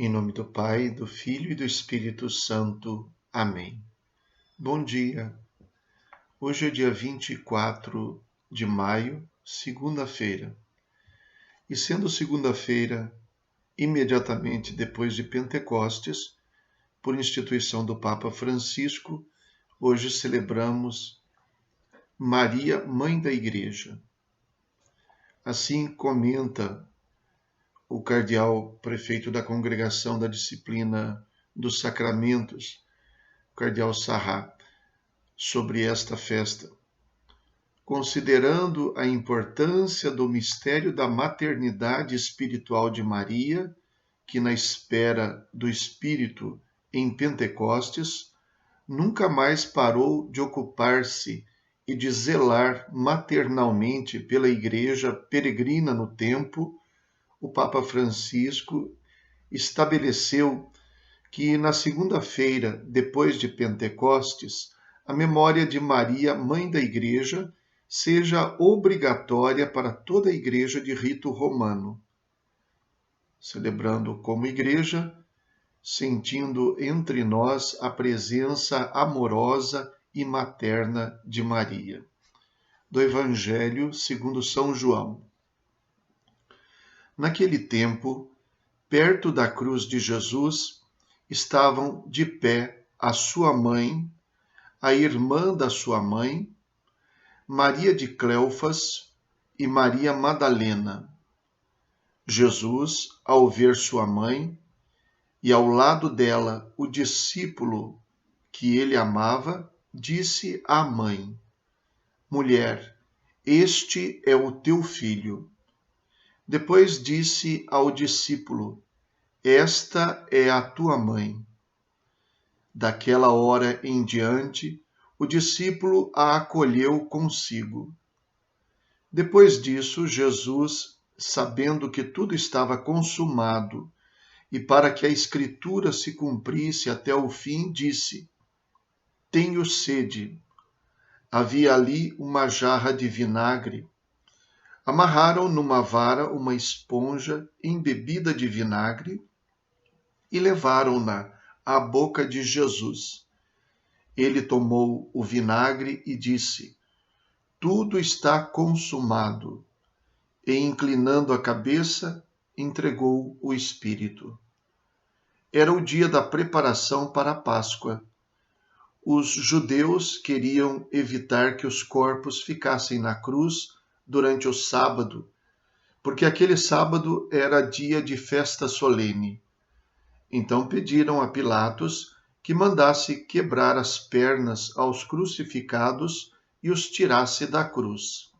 Em nome do Pai, do Filho e do Espírito Santo. Amém. Bom dia. Hoje é dia 24 de maio, segunda-feira. E sendo segunda-feira, imediatamente depois de Pentecostes, por instituição do Papa Francisco, hoje celebramos Maria, Mãe da Igreja. Assim comenta o cardeal prefeito da Congregação da Disciplina dos Sacramentos, o cardeal Sarrat, sobre esta festa. Considerando a importância do mistério da maternidade espiritual de Maria, que na espera do Espírito em Pentecostes, nunca mais parou de ocupar-se e de zelar maternalmente pela Igreja peregrina no tempo, o Papa Francisco estabeleceu que na segunda-feira, depois de Pentecostes, a memória de Maria, Mãe da Igreja, seja obrigatória para toda a Igreja de rito romano, celebrando como Igreja, sentindo entre nós a presença amorosa e materna de Maria. Do Evangelho segundo São João. Naquele tempo, perto da cruz de Jesus, estavam de pé a sua mãe, a irmã da sua mãe, Maria de Cleofas e Maria Madalena. Jesus, ao ver sua mãe e ao lado dela o discípulo que ele amava, disse à mãe: Mulher, este é o teu filho. Depois disse ao discípulo: Esta é a tua mãe. Daquela hora em diante, o discípulo a acolheu consigo. Depois disso, Jesus, sabendo que tudo estava consumado e para que a Escritura se cumprisse até o fim, disse: Tenho sede. Havia ali uma jarra de vinagre. Amarraram numa vara uma esponja embebida de vinagre e levaram-na à boca de Jesus. Ele tomou o vinagre e disse: Tudo está consumado. E, inclinando a cabeça, entregou o Espírito. Era o dia da preparação para a Páscoa. Os judeus queriam evitar que os corpos ficassem na cruz durante o sábado, porque aquele sábado era dia de festa solene. Então pediram a Pilatos que mandasse quebrar as pernas aos crucificados e os tirasse da cruz.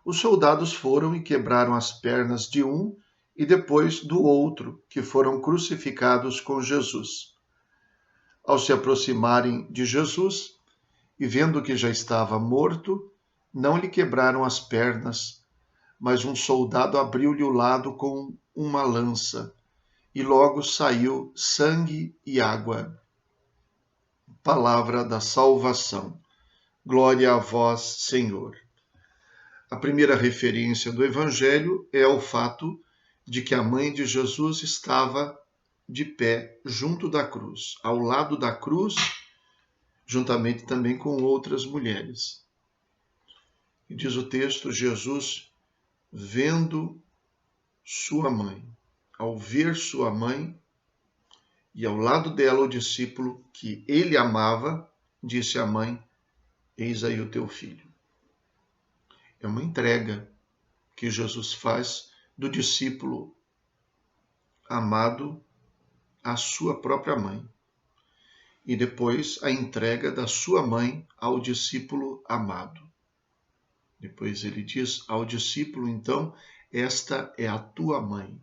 Os soldados foram e quebraram as pernas de um e depois do outro, que foram crucificados com Jesus. Ao se aproximarem de Jesus e vendo que já estava morto, não lhe quebraram as pernas, mas um soldado abriu-lhe o lado com uma lança, e logo saiu sangue e água. Palavra da salvação. Glória a vós, Senhor. A primeira referência do Evangelho é ao fato de que a mãe de Jesus estava de pé junto da cruz, ao lado da cruz, juntamente também com outras mulheres. E diz o texto, Jesus, vendo sua mãe, ao ver sua mãe, e ao lado dela o discípulo que ele amava, disse à mãe: Eis aí o teu filho. É uma entrega que Jesus faz do discípulo amado à sua própria mãe. E depois a entrega da sua mãe ao discípulo amado. Depois ele diz ao discípulo, então, esta é a tua mãe.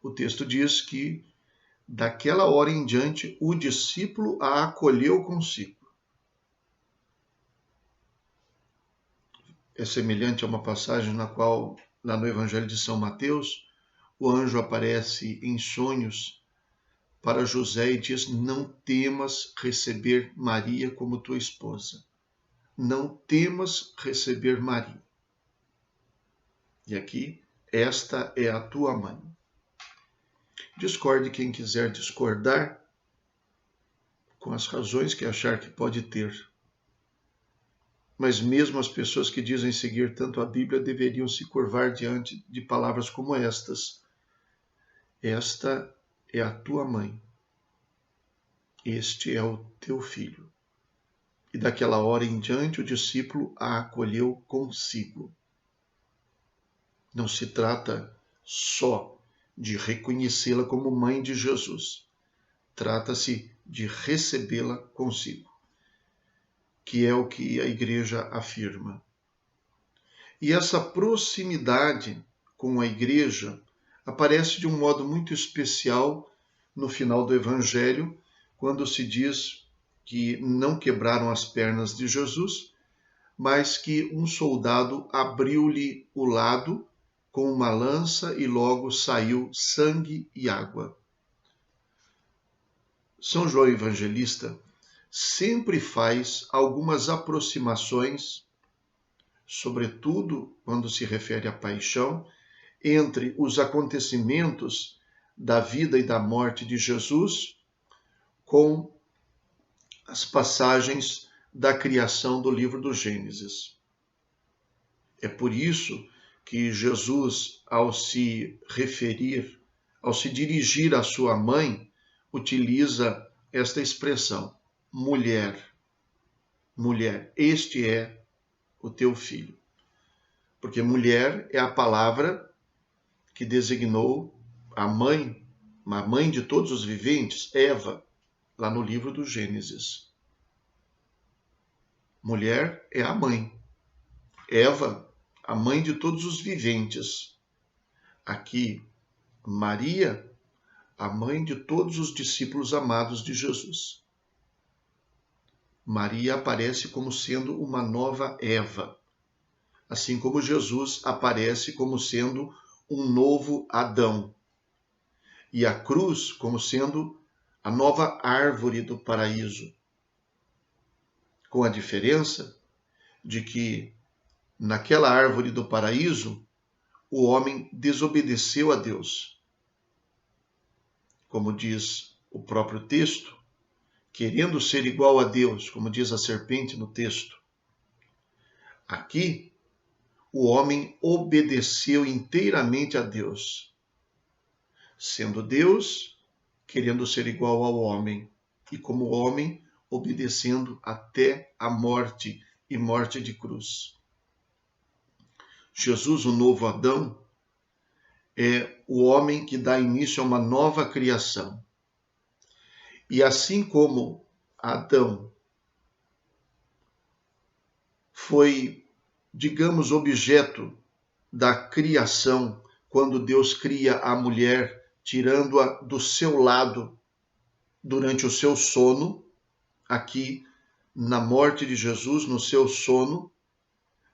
O texto diz que daquela hora em diante o discípulo a acolheu consigo. É semelhante a uma passagem na qual, lá no Evangelho de São Mateus, o anjo aparece em sonhos para José e diz: Não temas receber Maria como tua esposa. Não temas receber Maria. E aqui, esta é a tua mãe. Discorde quem quiser discordar, com as razões que achar que pode ter. Mas mesmo as pessoas que dizem seguir tanto a Bíblia deveriam se curvar diante de palavras como estas. Esta é a tua mãe. Este é o teu filho. E daquela hora em diante o discípulo a acolheu consigo. Não se trata só de reconhecê-la como mãe de Jesus. Trata-se de recebê-la consigo, que é o que a igreja afirma. E essa proximidade com a igreja aparece de um modo muito especial no final do Evangelho, quando se diz que não quebraram as pernas de Jesus, mas que um soldado abriu-lhe o lado com uma lança e logo saiu sangue e água. São João Evangelista sempre faz algumas aproximações, sobretudo quando se refere à paixão, entre os acontecimentos da vida e da morte de Jesus com as passagens da criação do livro do Gênesis. É por isso que Jesus, ao se referir, ao se dirigir à sua mãe, utiliza esta expressão: mulher, mulher, este é o teu filho. Porque mulher é a palavra que designou a mãe de todos os viventes, Eva, lá no livro do Gênesis. Mulher é a mãe. Eva, a mãe de todos os viventes. Aqui, Maria, a mãe de todos os discípulos amados de Jesus. Maria aparece como sendo uma nova Eva, assim como Jesus aparece como sendo um novo Adão. E a cruz como sendo a nova árvore do paraíso. Com a diferença de que naquela árvore do paraíso o homem desobedeceu a Deus. Como diz o próprio texto, querendo ser igual a Deus, como diz a serpente no texto. Aqui, o homem obedeceu inteiramente a Deus, sendo Deus, querendo ser igual ao homem, e como homem, obedecendo até a morte e morte de cruz. Jesus, o novo Adão, é o homem que dá início a uma nova criação. E assim como Adão foi, digamos, objeto da criação, quando Deus cria a mulher, tirando-a do seu lado durante o seu sono, aqui na morte de Jesus, no seu sono,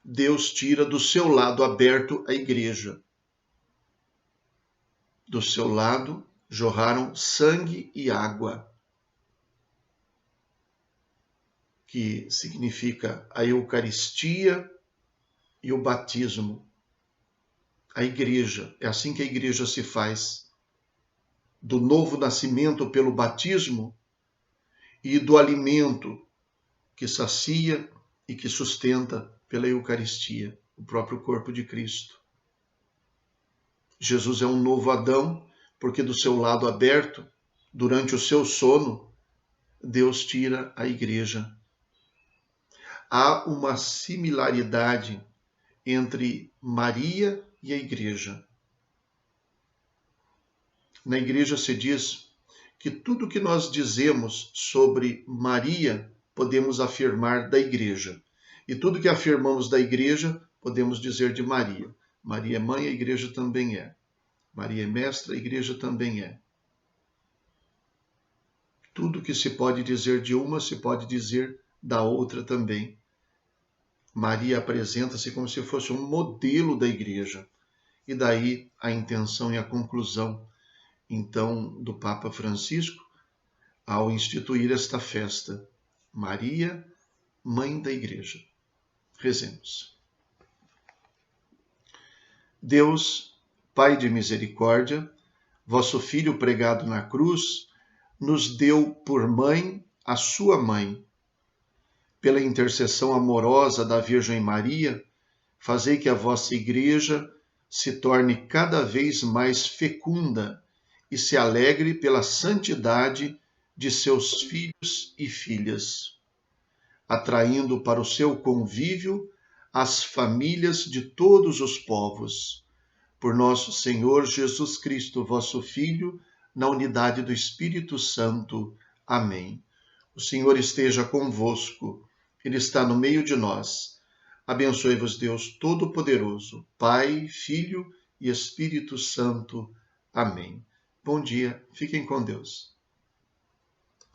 Deus tira do seu lado aberto a igreja. Do seu lado jorraram sangue e água, que significa a Eucaristia e o batismo. A igreja, é assim que a igreja se faz. Do novo nascimento pelo batismo e do alimento que sacia e que sustenta pela Eucaristia, o próprio corpo de Cristo. Jesus é um novo Adão, porque do seu lado aberto, durante o seu sono, Deus tira a igreja. Há uma similaridade entre Maria e a igreja. Na igreja se diz que tudo que nós dizemos sobre Maria podemos afirmar da igreja. E tudo que afirmamos da igreja podemos dizer de Maria. Maria é mãe, a igreja também é. Maria é mestra, a igreja também é. Tudo que se pode dizer de uma, se pode dizer da outra também. Maria apresenta-se como se fosse um modelo da igreja. E daí a intenção e a conclusão, então, do Papa Francisco, ao instituir esta festa. Maria, Mãe da Igreja. Rezemos. Deus, Pai de misericórdia, vosso Filho pregado na cruz, nos deu por mãe a sua mãe. Pela intercessão amorosa da Virgem Maria, fazei que a vossa Igreja se torne cada vez mais fecunda e se alegre pela santidade de seus filhos e filhas, atraindo para o seu convívio as famílias de todos os povos. Por nosso Senhor Jesus Cristo, vosso Filho, na unidade do Espírito Santo. Amém. O Senhor esteja convosco, Ele está no meio de nós. Abençoe-vos Deus Todo-Poderoso, Pai, Filho e Espírito Santo. Amém. Bom dia, fiquem com Deus.